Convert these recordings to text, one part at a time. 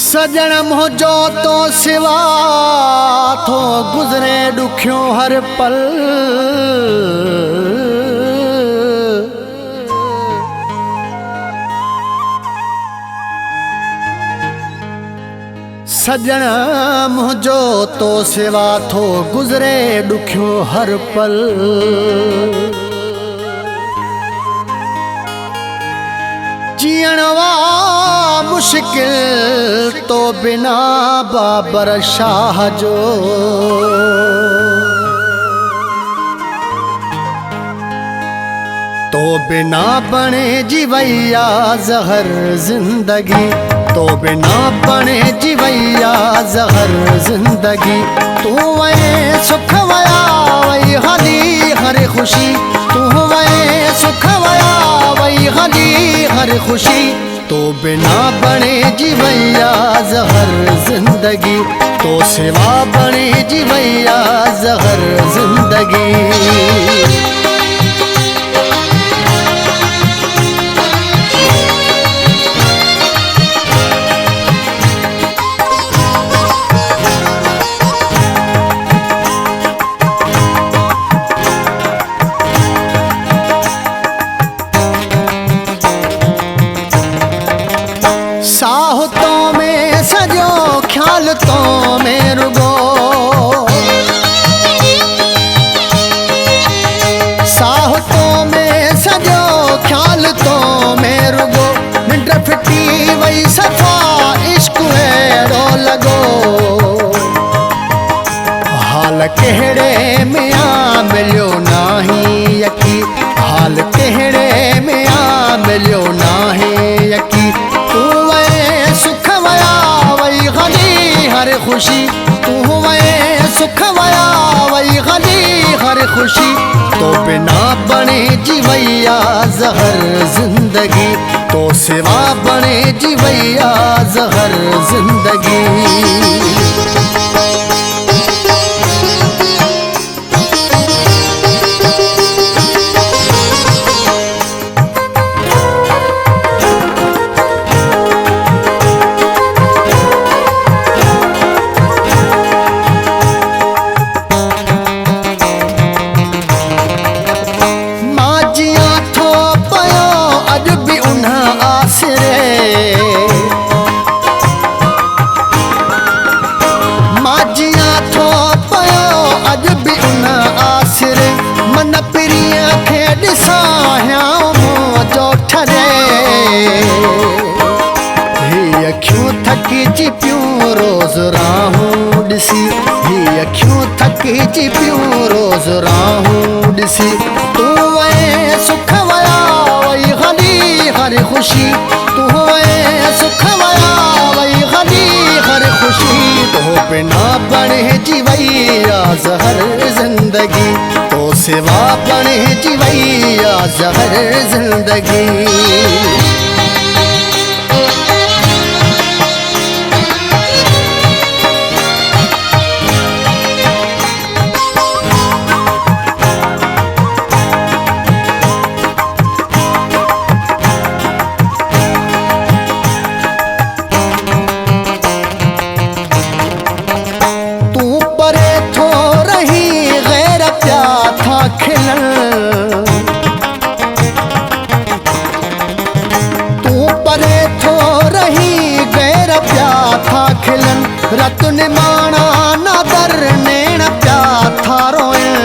सजण मुझो तो सिवा थो गुज़रे ॾुखियो हर पल। सजण मुझो तो सिवा थो गुज़रे ॾुखियो हर पल। जीअण वा मुश्किल तो बिना बाबर शाह जो। तो बिना बने जीवैया ज़हर जिंदगी। तो बिना बने जीवैया ज़हर जिंदगी। तू वए सुख वया वही हली हर खुशी। तू वए सुख वया वही हली हर खुशी। तो बिना बने जीवैया ज़हर जिंदगी। तो सिवा बने जीवैया ज़हर जिंदगी। साह तो में सजो ख्याल तो में रुगो। साह तो में सजो ख्याल तो में रुगो। निंड फिटी वही सफा इश्क अहिड़ो लॻो। हाल कहिड़े में आ मिलियो नाही यकी। हाल कहिड़े में आ मिलियो नाही यकी। तू वए सुख वया वही गली हर खुशी। तू वए सुख वया वही गली हर खुशी। तो बिना बने जीवैया ज़हर जिंदगी। तो सिवा बने जीवैया ज़हर जिंदगी। मन प्रिय खे ॾिसां मुझो ठरे। ही अखियूं थकिजी पियूं रोज़ राहूं ॾिसी। ही अखियूं थकिजी पियूं रोज़ राहूं ॾिसी। तू वए सुख वया वही हली हर खुशी। तू वए सुख वया वही हली हर खुशी। तो बिना बने जीवैया ज़हर जिंदगी। तो सिवा बने जीवैया ज़हर जिंदगी। खिलन रतुन माना नादर नैण प्या था रोयन।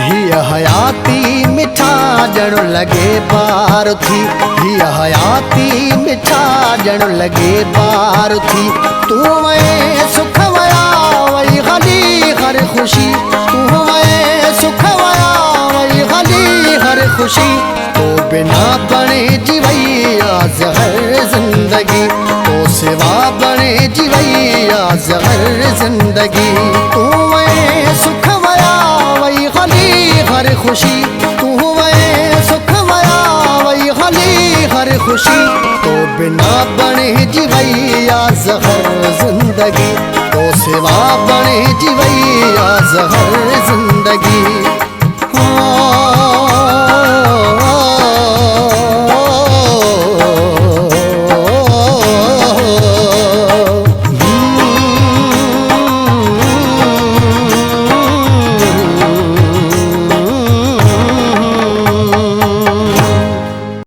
ही हयाती मिठा जण लगे बार थी। ही हयाती मिठा जण लगे बार थी। तू वए सुख वया वही गली हर खुशी। तू वए सुख वया वही गली हर खुशी। तो बिना बने जीवैया ज़हर जिंदगी। तो सिवा बने जीवैया ज़हर जिंदगी। तू वए सुख वया वही गली हर खुशी। तू वए सुख वया वही गली हर खुशी। तो बिना बने जीवैया ज़हर जिंदगी। तो सिवा बने जीवैया ज़हर जिंदगी।